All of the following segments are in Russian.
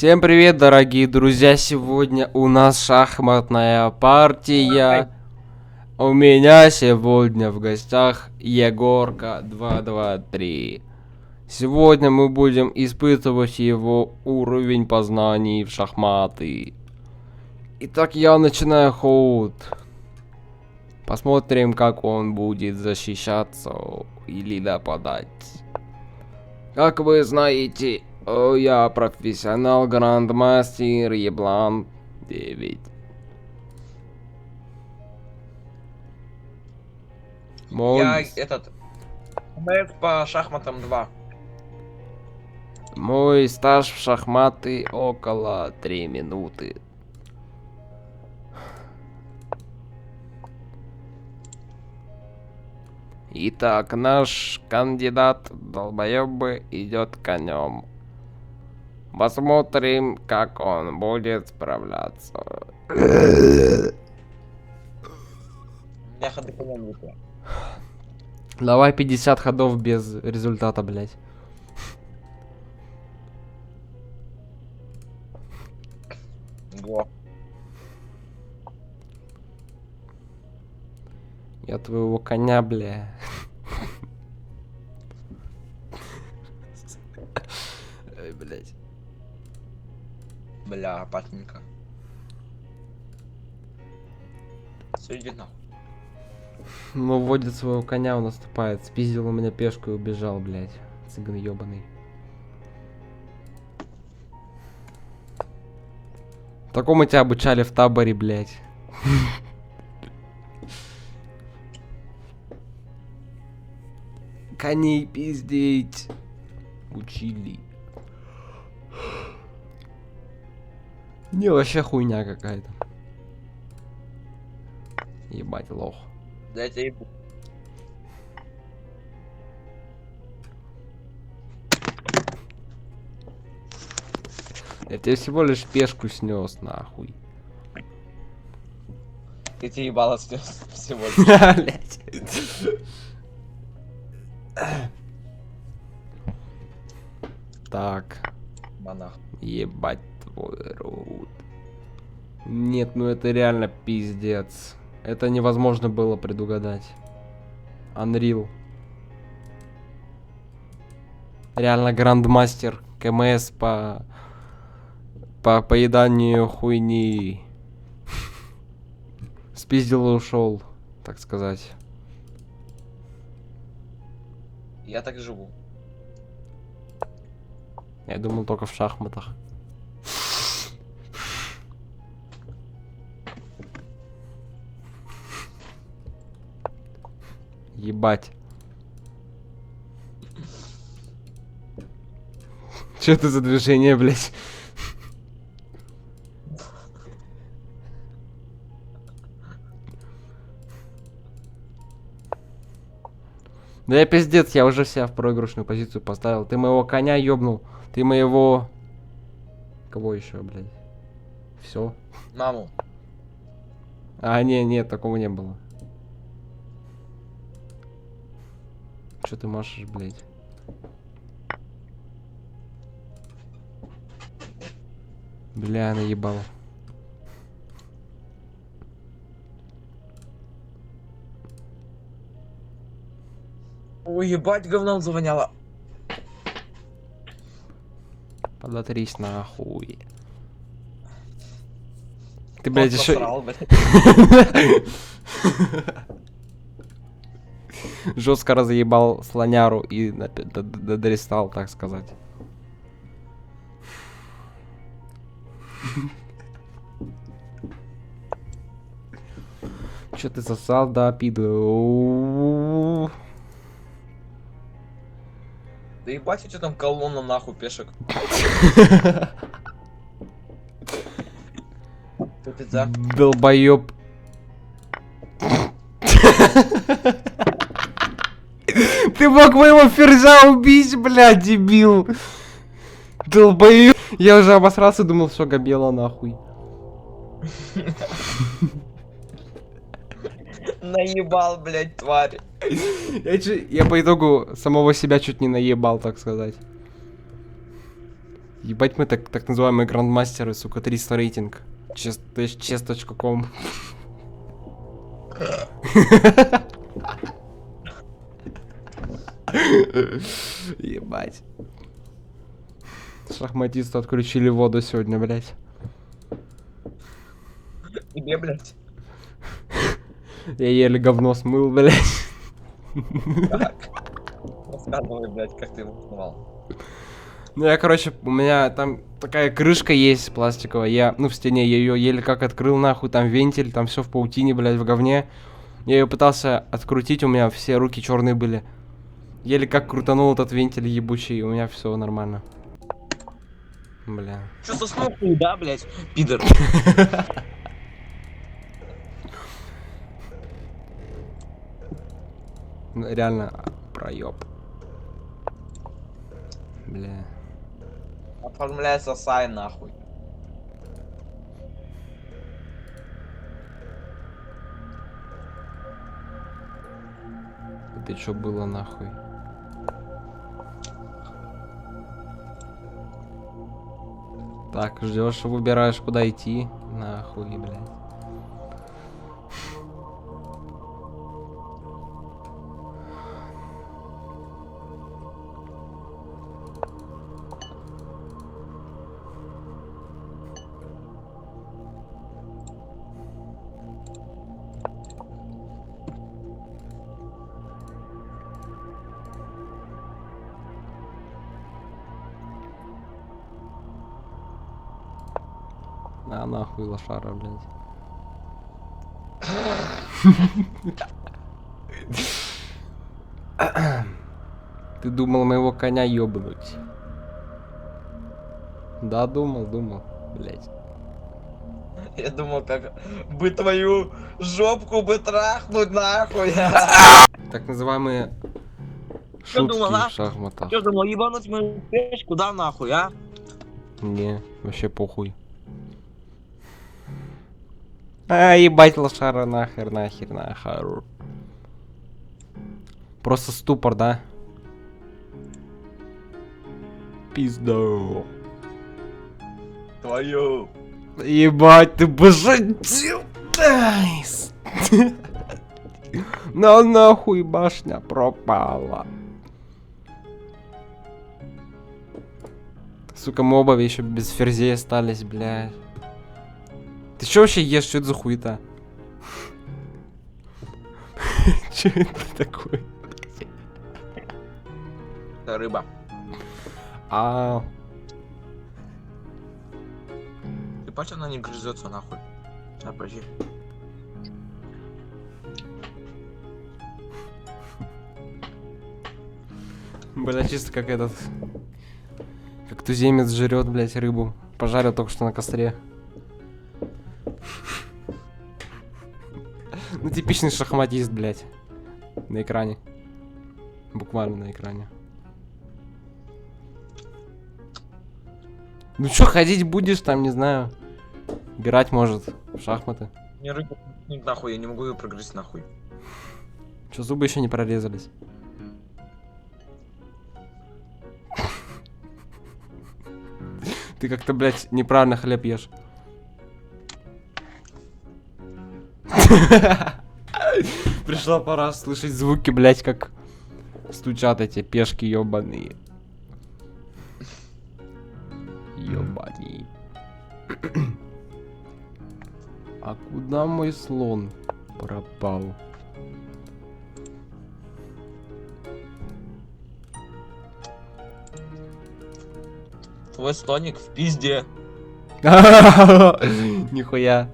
Всем привет, дорогие друзья! Сегодня у нас шахматная партия. У меня сегодня в гостях Егорка 223. Сегодня мы будем испытывать его уровень познаний в шахматы. Итак, я начинаю ход. Посмотрим, как он будет защищаться или нападать. Как вы знаете, я профессионал грандмастер Еблан 9. Я МС по шахматам 2. Мой стаж в шахматы около 3 минуты. Итак, наш кандидат долбоёбы идет конем. Посмотрим, как он будет справляться. Я ходы конем выпил. Давай 50 ходов без результата, блять. Во. Я твоего коня, бля. Ой, блять. Бля, опасненько. Все, иди нахуй. Ну, вводит своего коня, он наступает. Спиздил у меня пешку и убежал, блять. Цыган ёбаный. Такому тебя обучали в таборе, блять. Коней пиздеть учили. Не, вообще хуйня какая-то. Ебать, лох. Да я тебя ебу. Я тебе всего лишь пешку снес, нахуй. Ты тебе ебало снес всего лишь. Блять. Так. Монах. Ебать твой рот. Нет, ну это реально пиздец. Это невозможно было предугадать. Unreal. Реально грандмастер КМС по поеданию хуйни. Спиздил и ушел, так сказать. Я так живу. Я думал только в шахматах. Ебать. Что это за движение, блять? Да я пиздец, я уже себя в проигрышную позицию поставил. Ты моего коня ёбнул. Ты моего... Кого еще, блядь? Все. Маму. А, не, такого не было. Что ты машешь, блядь? Бля, наебал. Ой, ебать, говном завоняло. Подотрись нахуй. Ты, блядь, Вот еще... посрал, блядь. Жестко разъебал слоняру и дорестал, так сказать. Че ты сосал, да, пиду? Да ебать, у тебя там колонна нахуй пешек. Тут это... Долбоёб. Ты мог моего ферзя убить, блядь, дебил. Долбоёб. Я уже обосрался, думал, что габела нахуй. Наебал, блядь, тварь. Я по итогу самого себя чуть не наебал, так сказать. Ебать мы так называемые грандмастеры, сука, 300 рейтинг. Chess.com. Ебать. Шахматисту отключили воду сегодня, блядь. Тебе, блядь. Я еле говно смыл, блядь. Как? Рассказывай, блядь, как ты его узнавал. Ну я, короче, у меня там такая крышка есть пластиковая, ну в стене, я ее еле как открыл, нахуй, там вентиль, там все в паутине, блядь, в говне. Я ее пытался открутить, у меня все руки черные были. Еле как крутанул этот вентиль ебучий, у меня все нормально. Бля. Чё, соснул, да, блядь, пидор? Реально, проеб. Бля. Оформляй сосай, нахуй. Это что было, нахуй? Так, ждешь, выбираешь, куда идти. Нахуй, блядь. А нахуй лошара, блядь. Ты думал моего коня ёбнуть? Да, думал, блядь. Я думал, как бы твою жопку бы трахнуть, нахуй. Так называемые Чё думал, шутки а? в шахматах. Чё думал, ебануть мою печку, да, нахуй, а? Не, вообще похуй. А, ебать лошара, нахер. Просто ступор, да? Пизда. Твою. Ебать, ты пошутил. Найс. На нахуй башня пропала. Сука, мы оба еще без ферзей остались, блядь. Ты что вообще ешь? Что это за хуета? Че это такое? Это рыба. А, Ты понимаешь, она не грызется, нахуй. А, подожди. бля, чисто как этот... Как туземец жрет, блядь, рыбу. Пожарил только что на костре. Ну, типичный шахматист, блядь. На экране. Буквально на экране. Ну чё, ходить будешь там, не знаю. Играть может в шахматы. Мне рыбу нахуй, я не могу ее прогрызть, нахуй. Чё, зубы еще не прорезались? Ты как-то, блядь, неправильно хлеб ешь. Пришла пора слышать звуки, блядь, как стучат эти пешки ёбаные. Ёбани. А куда мой слон пропал? Твой слоник в пизде. Нихуя.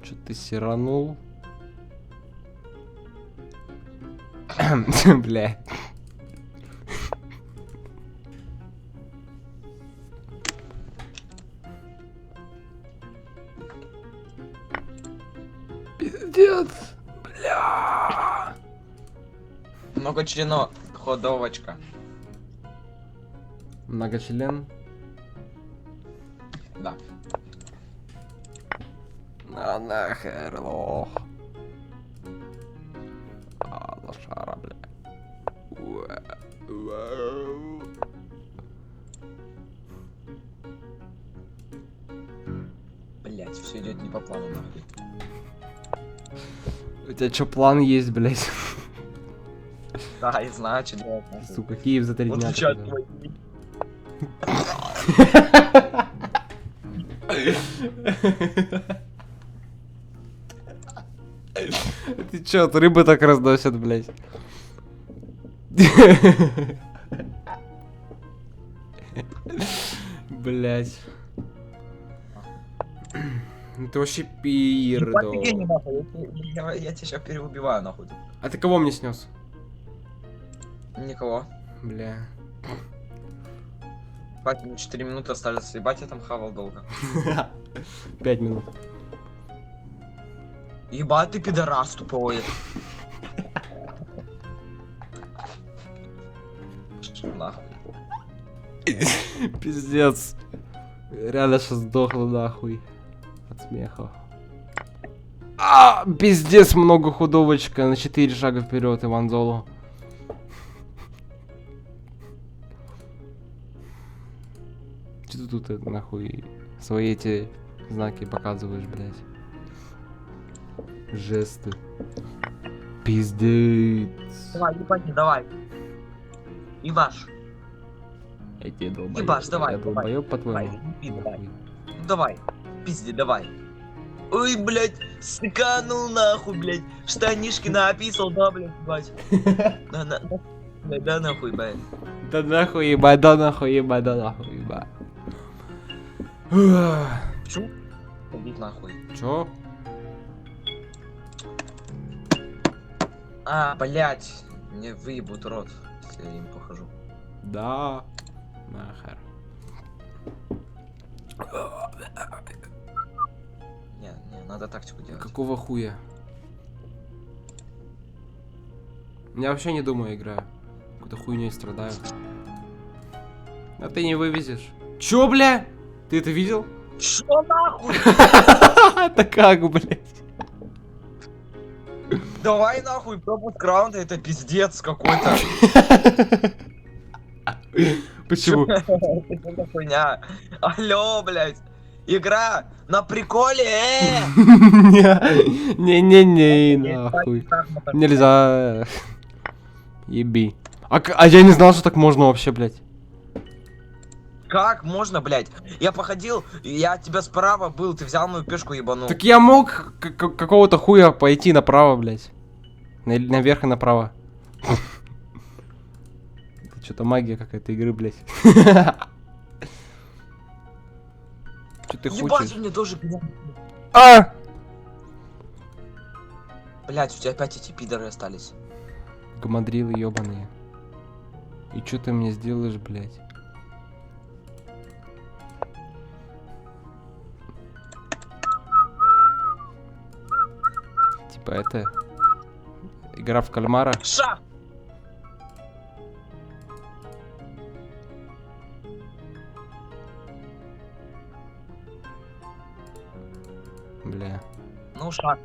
Чё ты сиранул? Бля. Пиздец. Бля. Многочлено ходовочка. Многочлен? Да. А нахер, лох. Блять, все идет не по плану, нахуй. У тебя что, план есть, блядь? Да, я знаю, что делать, нахуй. Сука, Киев за 3 Вот дня. сейчас такой. твой- Ты чё, от рыбы так разносят, блядь? Блядь. Ну ты вообще Ебать, ты гений, пирдо. нахуй, я тебя сейчас переубиваю, нахуй. А ты кого мне снес? Никого. Бля. Ебать, мне 4 минуты остались, ебать, я там хавал долго. 5 минут. Ебать, ты пидорас тупой. Что нахуй? Пиздец. Реально сейчас сдохла нахуй. От смеха. А, пиздец, много худовочка. На 4 шага вперед, Иван Золу. Че ты тут нахуй свои эти знаки показываешь, блядь? Жесты. Пиздец. Давай, ебать, давай. Ебаш. Я тебе долбоёб. Ебаш, давай, Я давай. долбоёб, по-твоему? Давай, еби, давай. Нахуй. Ну давай, пизди, давай. Ой, блядь, стыканул нахуй, блядь. Штанишки написал, да, блядь, ебать. Блядь, да нахуй, блядь. Да нахуй ебать, да нахуй ебать, да нахуй ебать. Ух. Чё? Ходить нахуй. Чё? А, блядь, мне выебут рот, если я им похожу. Да. Нахер. Не, надо тактику делать. Какого хуя? Я вообще не думаю, играю. Какой-то хуйней страдаю. А ты не вывезешь. Чё, бля? Ты это видел? Чё нахуй? Это как, блядь? Давай нахуй, пропуск раунда, это пиздец какой-то. Почему? Это за хуйня. Алло, блядь. Игра на приколе, Не-не-не, нахуй. Нельзя. Еби. А я не знал, что так можно вообще, блядь. Как можно, блядь? Я походил, я от тебя справа был, ты взял мою пешку ебанул. Так я мог какого-то хуя пойти направо, блядь. Наверх и направо. Это что-то магия какая-то игры, блядь. Что ты Ебать, хочешь? мне тоже... А! Блядь, у тебя опять эти пидоры остались. Гамадрилы ебаные. И что ты мне сделаешь, блядь? Типа это... Игра в кальмара. Ша! Бля. Ну, ша.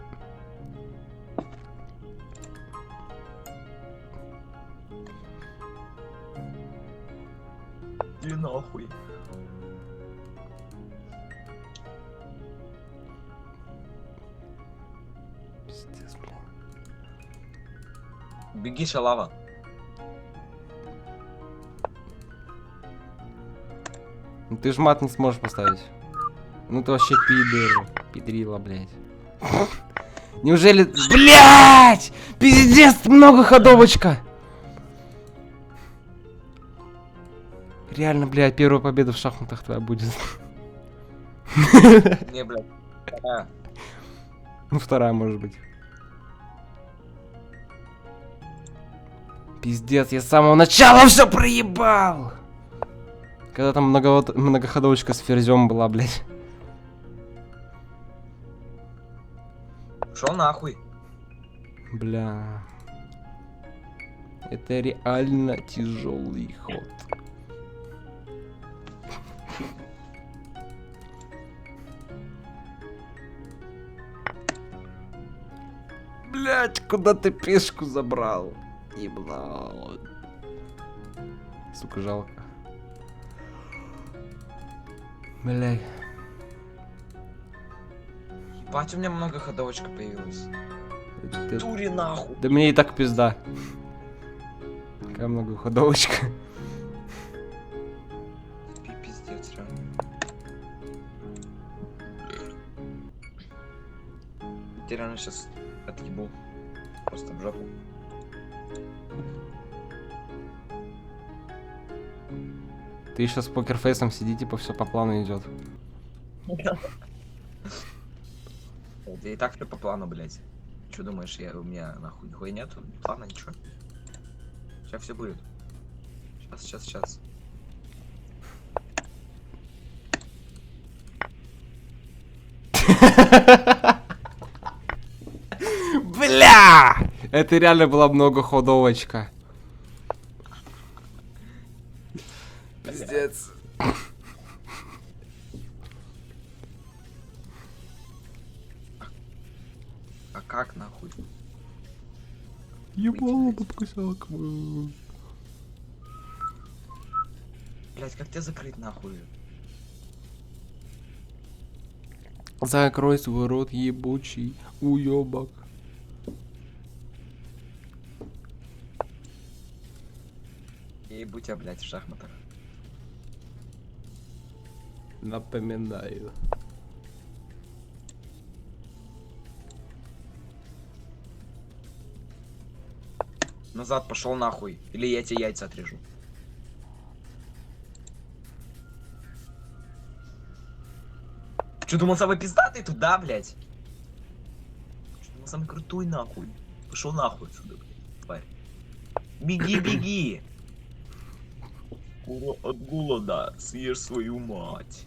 Иди нахуй. Пиздец, бля. Беги, шалава. Ну ты ж мат не сможешь поставить. Ну ты вообще пидор. Пидрила, блядь. Неужели... Блядь! Пиздец, много ходовочка! Реально, блядь, первая победа в шахматах твоя будет. Не, блядь. Ну, вторая, может быть. Пиздец, я с самого начала все проебал! Когда там многоходовочка с ферзем была, блядь. Шо нахуй? Бля. Это реально тяжелый ход. Блять, куда ты пешку забрал? Еблан. Сука, жалко. Бля. Ебать, у меня многоходовочка появилась. Тури нахуй. Да мне и так пизда. Какая многоходовочка. Пиздец, реально. Я реально сейчас отъебу. Просто в жопу. Ты еще с покерфейсом сиди, типа все по плану идет. Да и так все по плану, блять. Че думаешь, у меня нахуй нихуя нету? Плана ничего. Сейчас все будет. Сейчас. Бля! Это реально была многоходовочка. Пиздец. А как нахуй? Ебало подкусала кому. Блять, как тебя закрыть нахуй? Закрой свой рот, ебучий уёбок. Я ебу тебя, блять, в шахматах. Напоминаю. Назад пошел нахуй. Или я тебе яйца отрежу. Че, думал, самый пиздатый туда, блядь? Че, думал, самый крутой нахуй? Пошел нахуй отсюда, блядь, тварь. Беги. От голода съешь свою мать.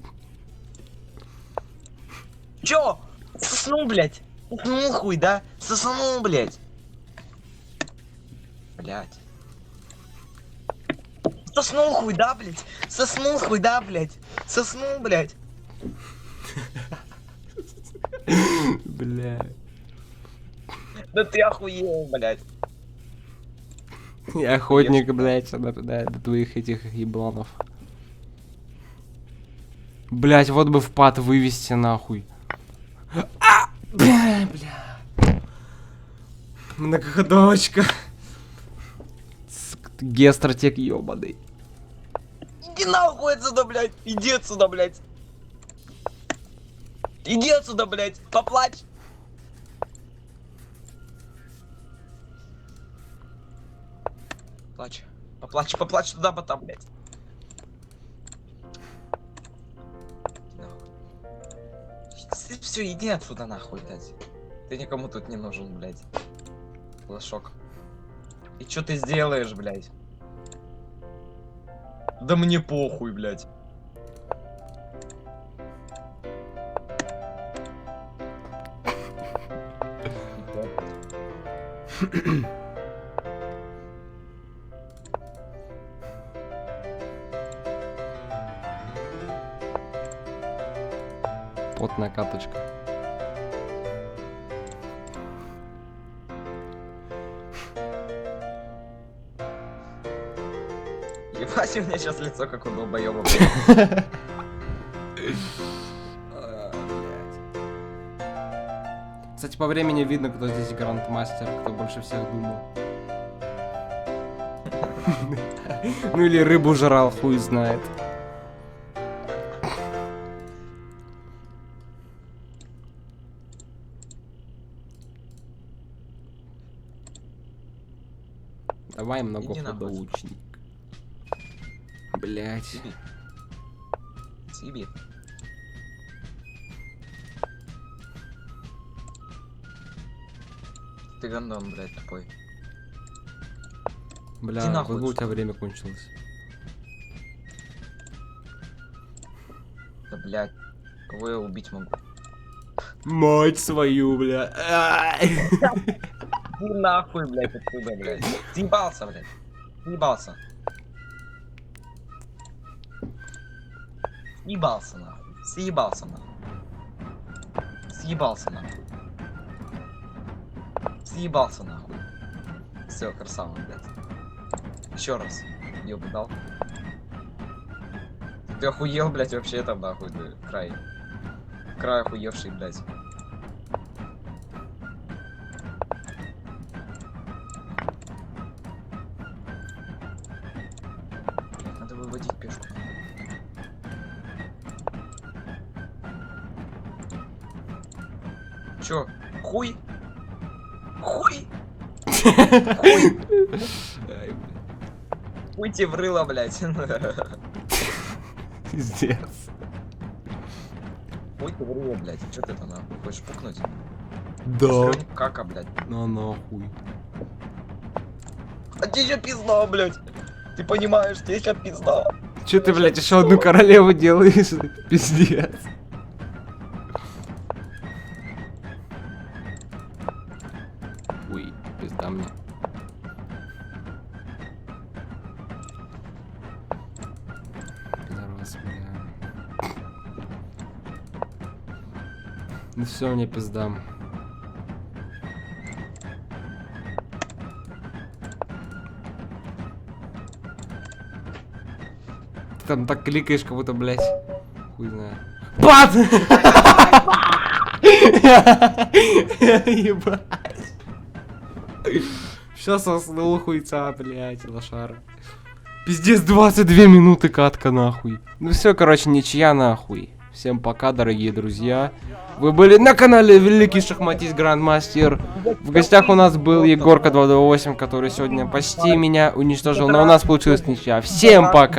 Чё? Соснул, блядь? Соснул хуй, да? Соснул, блядь. Блядь. Соснул хуй, да, блядь? Соснул хуй, да, блядь? Соснул, блядь. Бля. Да ты охуел, блядь. Я охотник, блядь, до твоих этих ебланов. Блять, вот бы в пад вывести нахуй. Бля. Многоходовочка. Геостратег ёбаный. Иди нахуй отсюда, блядь. Иди отсюда, блядь. Иди отсюда, блядь. Поплачь. Поплачь туда, потом, блядь. Все, иди отсюда нахуй, блядь. Ты никому тут не нужен, блядь. Лошок. И чё ты сделаешь, блядь? Да мне похуй, блядь. Потная каточка. Ебать, у меня сейчас лицо как у долбоёба, блядь. Кстати, по времени видно, кто здесь грандмастер, кто больше всех думал. Ну или рыбу жрал, хуй знает. Давай многоходоучник. Блять. Сиби. Ты гандон, блядь, тупой. Бля, Иди нахуй вот бы у тебя отсюда. время кончилось. Да, блядь. Кого я убить могу? Мать свою, бля. Иди нахуй, блядь, отсюда, блядь. Съебался, блядь. Съебался. Съебался, нахуй. Съебался, нахуй. Съебался, нахуй. Съебался, нахуй. Все, красава, блядь. Еще раз. ёб дал. Ты охуел, блядь, вообще там нахуй, ты, край. Край охуевший, блядь. Надо выводить пешку. Чё? Хуй? Хуй? Хуй? Ай, Хуй тебе в рыло, блядь. пиздец. Хуй тебе в рыло, блядь. Чё ты там нахуй? Хочешь пукнуть? Да. Слюнь, кака, блядь. Ну нахуй. А тебе ещё пизда, блядь. Ты понимаешь, тебе ещё пизда. Че ты, блядь, еще одну королеву делаешь? Пиздец. Ой, пизда мне. Пидорас, бля. Ну все, мне пизда. Ты там так кликаешь, как будто, блядь, хуй знает. Пат! Ебать. Сейчас соснул хуйца, блядь, лошара. Пиздец, 22 минуты катка, нахуй. Ну все, короче, ничья, нахуй. Всем пока, дорогие друзья. Вы были на канале Великий Шахматист Грандмастер. В гостях у нас был Егорка 228, который сегодня почти меня уничтожил, но у нас получилась ничья. Всем пока!